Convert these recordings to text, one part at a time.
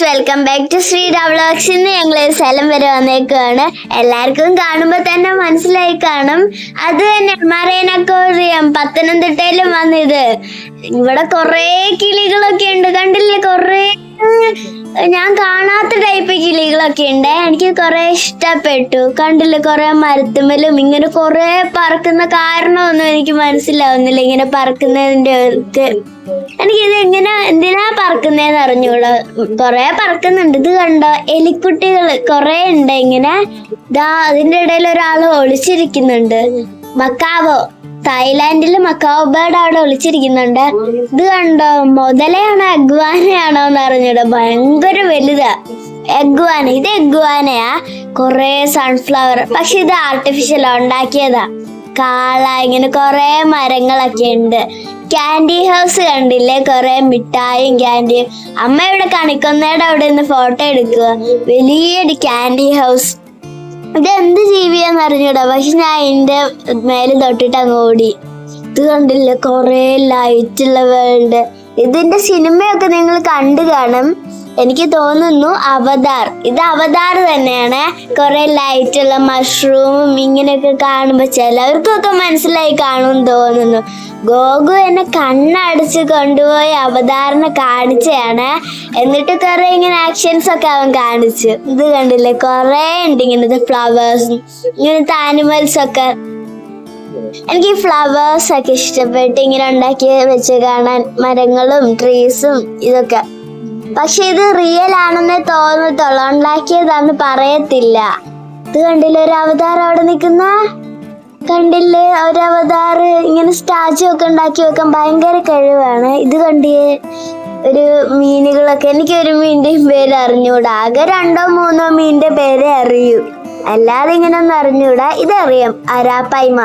Guys, welcome back to Sreeda vlogs. ഇന്ന് ഞങ്ങൾ സ്ഥലം വരെ വന്നേക്കാണ്. എല്ലാവർക്കും കാണുമ്പോൾ തന്നെ മനസ്സിലായി കാണും. അത് തന്നെ മറൈൻ അക്വേറിയം പത്തനംതിട്ടയിലും വന്നിത്. ഇവിടെ കൊറേ കിളികളൊക്കെ ഉണ്ട്, കണ്ടില്ലേ? കൊറേ ഞാൻ കാണാത്ത ടൈപ്പ് കിളികളൊക്കെ ഉണ്ട്. എനിക്ക് കുറെ ഇഷ്ടപ്പെട്ടു. കണ്ടില്ലേ, കുറെ മരത്തുമ്മലും ഇങ്ങനെ കുറെ പറക്കുന്ന കാരണമൊന്നും എനിക്ക് മനസ്സിലാവുന്നില്ല. ഇങ്ങനെ പറക്കുന്നതിന്റെ എനിക്കിത് എന്തിനാ പറക്കുന്നതെന്ന് അറിഞ്ഞൂടാ. കൊറേ പറക്കുന്നുണ്ട്. ഇത് കണ്ടോ, എലിക്കുട്ടികള് കൊറേ ഉണ്ട്. ഇങ്ങനെ അതിന്റെ ഇടയിൽ ഒരാള് ഒളിച്ചിരിക്കുന്നുണ്ട്. മക്കാവോ, തായ്ലാന്റില് മക്കാവോ ബേർഡ് അവിടെ ഒളിച്ചിരിക്കുന്നുണ്ട്. ഇത് കണ്ടോ, മുതലയാണോ അഗ്വാനയാണോ എന്ന് അറിഞ്ഞൂടാ. ഭയങ്കര വലുതാ എഗ്വാന. ഇത് എഗ്വാനയാ. കൊറേ സൺഫ്ലവർ, പക്ഷെ ഇത് ആർട്ടിഫിഷ്യൽ ഉണ്ടാക്കിയതാ. കാള, ഇങ്ങനെ കൊറേ മരങ്ങളൊക്കെ ഉണ്ട്. ക്യാൻഡി ഹൗസ് കണ്ടില്ലേ, കൊറേ മിഠായും ക്യാൻഡിയും. അമ്മ ഇവിടെ കണിക്കൊന്നയുടെ അവിടെ നിന്ന് ഫോട്ടോ എടുക്കുക. വലിയൊരു ക്യാൻഡി ഹൗസ്. ഇത് എന്ത് ജീവിയാന്ന് അറിഞ്ഞൂടാ, പക്ഷെ ഞാൻ ഇതിന്റെ മേലെ തൊട്ടിട്ട് അങ്ങ് ഓടി. ഇത് കണ്ടില്ലേ, കൊറേ ലൈറ്റുള്ള വേൾഡ്. ഇതിന്റെ സിനിമയൊക്കെ നിങ്ങൾ കണ്ടു കാണും, എനിക്ക് തോന്നുന്നു അവതാർ. ഇത് അവതാർ തന്നെയാണ്. കുറെ ലൈറ്റുള്ള മഷ്റൂമും ഇങ്ങനെയൊക്കെ കാണുമ്പോ ചിലവർക്കൊക്കെ മനസ്സിലായി കാണും തോന്നുന്നു. ഗോഗു എന്നെ കണ്ണടച്ച് കൊണ്ടുപോയി അവതാറിനെ കാണിച്ചതാണ്. എന്നിട്ട് കുറെ ഇങ്ങനെ ആക്ഷൻസ് ഒക്കെ അവൻ കാണിച്ചു. ഇത് കണ്ടില്ലേ, കുറെ ഉണ്ട് ഇങ്ങനത്തെ ഫ്ലവേഴ്സും ഇങ്ങനത്തെ ആനിമൽസ് ഒക്കെ. എനിക്ക് ഈ ഫ്ലവേഴ്സ് ഒക്കെ ഇഷ്ടപ്പെട്ട് ഇങ്ങനെ ഉണ്ടാക്കി വെച്ച് കാണാൻ, മരങ്ങളും ട്രീസും ഇതൊക്കെ. പക്ഷെ ഇത് റിയൽ ആണെന്നേ തോന്നത്തുള്ളൂ, ഉണ്ടാക്കിയതാന്ന് പറയത്തില്ല. ഇത് കണ്ടില്ലേ, ഒരു അവതാർ അവിടെ നിൽക്കുന്ന കണ്ടില്ലേ? ഒരു അവതാർ ഇങ്ങനെ സ്റ്റാച്ചു ഒക്കെ ഉണ്ടാക്കി വെക്കാൻ ഭയങ്കര കഴിവാണ്. ഇത് കണ്ടിയേ, ഒരു മീനുകളൊക്കെ. എനിക്ക് ഒരു മീനിന്റെയും പേര് അറിഞ്ഞൂടാ. ആകെ 2-3 മീനിന്റെ പേരെ അറിയൂ, അല്ലാതെ ഇങ്ങനെ ഒന്നും അറിഞ്ഞൂടാ. ഇതറിയാം, അരാപ്പൈമ.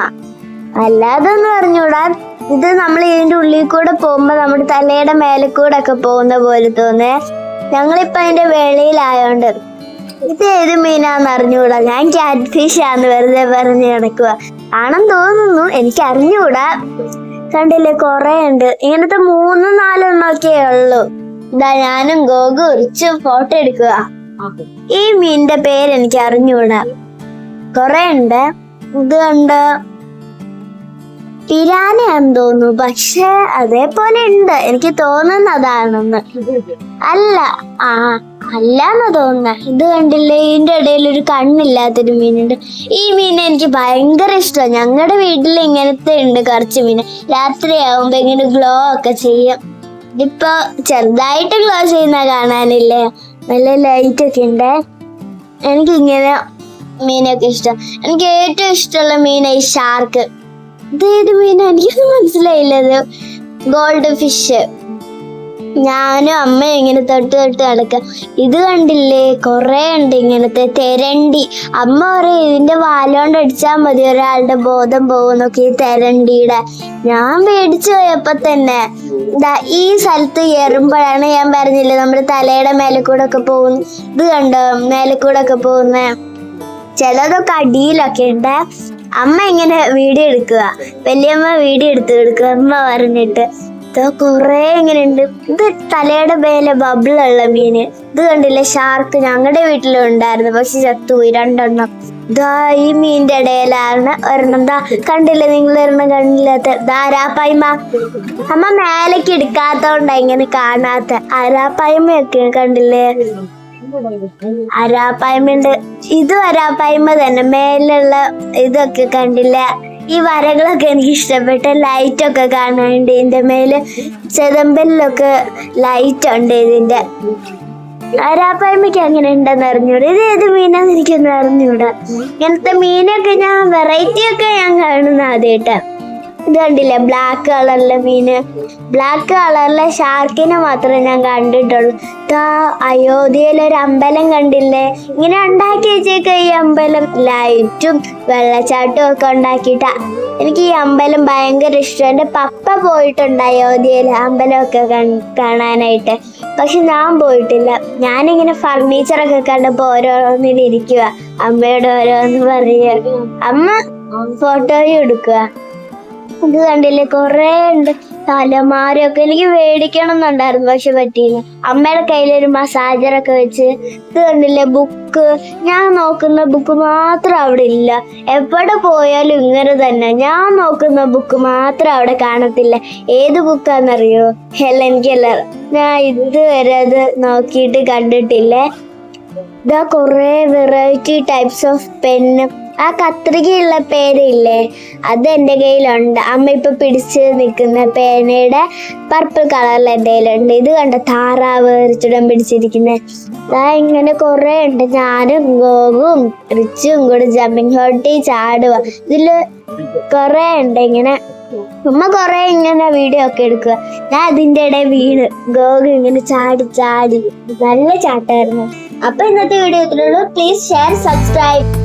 അല്ലാതെ ഒന്നും അറിഞ്ഞൂടാ. ഇത് നമ്മൾ ഇതിന്റെ ഉള്ളിൽ കൂടെ പോകുമ്പോ നമ്മുടെ തലയുടെ മേലെ കൂടെ ഒക്കെ പോകുന്ന പോലെ തോന്നേ. ഞങ്ങളിപ്പോ അതിന്റെ വെളിയിലായോണ്ട് ഇത് ഏത് മീനാന്ന് അറിഞ്ഞൂടാ. ഞാൻ ക്യാറ്റ് ഫിഷ് ആന്ന് വെറുതെ പറഞ്ഞ് കിടക്കുക ആണെന്ന് തോന്നുന്നു, എനിക്ക് അറിഞ്ഞൂടാ. കണ്ടില്ലേ, കൊറേ ഉണ്ട്. ഇങ്ങനത്തെ 3-4 ഒക്കെ ഉള്ളു. ഇതാ ഞാനും ഗോഗു ഉറിച്ച് ഫോട്ടോ എടുക്കുക. ഈ മീനിന്റെ പേര് എനിക്ക് അറിഞ്ഞൂടാ. കൊറേ ഉണ്ട്. ഇത് കണ്ട് പിരാനയാന്ന് തോന്നുന്നു, പക്ഷെ അതേപോലെ ഉണ്ട്. എനിക്ക് തോന്നുന്ന അതാണെന്ന്. അല്ലാന്ന് തോന്നുന്ന. ഇത് കണ്ടില്ലേ, ഇതിന്റെ ഇടയിൽ ഒരു കണ്ണില്ലാത്തൊരു മീനുണ്ട്. ഈ മീൻ എനിക്ക് ഭയങ്കര ഇഷ്ടമാണ്. ഞങ്ങളുടെ വീട്ടിൽ ഇങ്ങനത്തെ ഉണ്ട് കുറച്ച് മീൻ. രാത്രിയാവുമ്പോ ഇങ്ങനെ ഗ്ലോ ഒക്കെ ചെയ്യും. ഇപ്പൊ ചെറുതായിട്ട് ഗ്ലോ ചെയ്യുന്ന കാണാനില്ലേ, നല്ല ലൈറ്റ് ഒക്കെ ഉണ്ട്. എനിക്കിങ്ങനെ മീനൊക്കെ ഇഷ്ടം. എനിക്ക് ഏറ്റവും ഇഷ്ടമുള്ള മീനായി ഷാർക്ക്. ഇതേത് മീനാ എനിക്കൊന്നും മനസ്സിലായില്ലത്. Gold fish. ഞാനും അമ്മയും ഇങ്ങനെ തൊട്ട് നടക്കാം. ഇത് കണ്ടില്ലേ, കൊറേ ഉണ്ട് ഇങ്ങനത്തെ തെരണ്ടി. അമ്മ പറയും ഇതിന്റെ വാലോണ്ട് അടിച്ചാൽ മതി ഒരാളുടെ ബോധം പോകുന്നൊക്കെ, ഈ തെരണ്ടിയുടെ. ഞാൻ മേടിച്ചു പോയപ്പോ തന്നെ ഈ സ്ഥലത്ത് കയറുമ്പോഴാണ് ഞാൻ പറഞ്ഞില്ലേ നമ്മുടെ തലയുടെ മേലെ കൂടെ ഒക്കെ പോകുന്നു. ഇത് കണ്ടോ, മേലെ കൂടെ ഒക്കെ പോകുന്ന ചിലതൊക്കെ അടിയിലൊക്കെ ഉണ്ട്. അമ്മ ഇങ്ങനെ വീഡിയോ എടുക്കുക, വലിയമ്മ വീഡിയോ എടുക്കുക അമ്മ പറഞ്ഞിട്ട്. കൊറേ ഇങ്ങനെ ഉണ്ട്. ഇത് തലയുടെ മേലെ ബബിളുള്ള മീന്. ഇത് കണ്ടില്ലേ, ഷാർക്ക്. ഞങ്ങളുടെ വീട്ടിലും ഉണ്ടായിരുന്നു, പക്ഷെ ചത്തുപോയി 2 ഇതാ ഈ മീനിന്റെ ഇടയിലാണ് ഒരെണ്ണം. കണ്ടില്ലേ നിങ്ങൾ, ഒരെണ്ണം കണ്ടില്ലാത്ത അരാപ്പൈമ. അമ്മ മേലേക്ക് എടുക്കാത്തോണ്ടാ ഇങ്ങനെ കാണാത്ത. അരാപ്പൈമയൊക്കെ കണ്ടില്ലേ, അരാപ്പായ്മയുണ്ട്. ഇതും അരാപ്പായ്മ തന്നെ. മേലുള്ള ഇതൊക്കെ കണ്ടില്ല, ഈ വരകളൊക്കെ എനിക്ക് ഇഷ്ടപ്പെട്ട. ലൈറ്റൊക്കെ കാണാനുണ്ട് ഇതിന്റെ മേല്. ചെതമ്പലിലൊക്കെ ലൈറ്റ് ഉണ്ട് ഇതിന്റെ. അരാപ്പായ്മയ്ക്ക് അങ്ങനെ ഉണ്ടെന്ന് അറിഞ്ഞൂടാ. ഇത് ഏത് മീനാന്ന് എനിക്കൊന്നും അറിഞ്ഞൂടാ. ഇങ്ങനത്തെ മീനൊക്കെ ഞാൻ വെറൈറ്റി ഒക്കെ ഞാൻ കാണുന്ന ആദ്യമായിട്ടാ. ഇത് കണ്ടില്ലേ, ബ്ലാക്ക് കളറിലെ മീന്. ബ്ലാക്ക് കളറിലെ ഷാർക്കിനെ മാത്രമേ ഞാൻ കണ്ടിട്ടുള്ളൂ. അയോധ്യയിലൊരു അമ്പലം കണ്ടില്ലേ, ഇങ്ങനെ ഉണ്ടാക്കി വെച്ചേക്ക ഈ അമ്പലം. ലൈറ്റും വെള്ളച്ചാട്ടവും ഒക്കെ ഉണ്ടാക്കിയിട്ടാ. എനിക്ക് ഈ അമ്പലം ഭയങ്കര ഇഷ്ടം. എൻ്റെ പപ്പ പോയിട്ടുണ്ട് അയോധ്യയിൽ അമ്പലമൊക്കെ കാണാനായിട്ട്, പക്ഷെ ഞാൻ പോയിട്ടില്ല. ഞാനിങ്ങനെ ഫർണിച്ചറൊക്കെ കണ്ടപ്പോ ഓരോന്നിലിരിക്കുക, അമ്മയോട് ഓരോന്ന് പറയുക. അമ്മ ഫോട്ടോയും എടുക്കുക. ഇത് കണ്ടില്ലേ, കൊറേ ഉണ്ട്. തലമാരൊക്കെ എനിക്ക് മേടിക്കണം എന്നുണ്ടായിരുന്നു, പക്ഷെ പറ്റിയില്ല. അമ്മയുടെ കയ്യിലൊരു മസാജറൊക്കെ വെച്ച് ഇത് കണ്ടില്ലേ ബുക്ക്. ഞാൻ നോക്കുന്ന ബുക്ക് മാത്രം അവിടെ ഇല്ല. എവിടെ പോയാലും ഇങ്ങനെ തന്നെ, ഞാൻ നോക്കുന്ന ബുക്ക് മാത്രം അവിടെ കാണത്തില്ല. ഏത് ബുക്കാന്നറിയോ? Helen Keller. ഞാൻ ഇതുവരെ അത് നോക്കിയിട്ട് കണ്ടിട്ടില്ലേ. ഇതാ കൊറേ വെറൈറ്റി ടൈപ്സ് ഓഫ് പെന്ന്. ആ കത്രികയുള്ള പേരില്ലേ, അത് എൻ്റെ കയ്യിലുണ്ട്. അമ്മ ഇപ്പൊ പിടിച്ച് നിൽക്കുന്ന പേനയുടെ പർപ്പിൾ കളറിൽ എൻ്റെ കയ്യിലുണ്ട്. ഇത് കണ്ട താറാവ് റിച്ചുടൻ പിടിച്ചിരിക്കുന്നത്. അതാ ഇങ്ങനെ കൊറേ ഉണ്ട്. ഞാനും ഗോഗും റിച്ചും കൂടെ ജമ്പിങ് ഹോട്ടി ചാടുക. ഇതില് കൊറേ ഉണ്ട് ഇങ്ങനെ. ഉമ്മ കൊറേ ഇങ്ങനെ വീഡിയോ ഒക്കെ എടുക്കുക. ഞാൻ അതിൻ്റെ ഇടയിൽ വീണ് ഗോഗു ഇങ്ങനെ ചാടി ചാടി നല്ല ചാട്ടായിരുന്നു. അപ്പൊ ഇന്നത്തെ വീഡിയോ ഇത്രയുള്ളൂ. Please share, subscribe.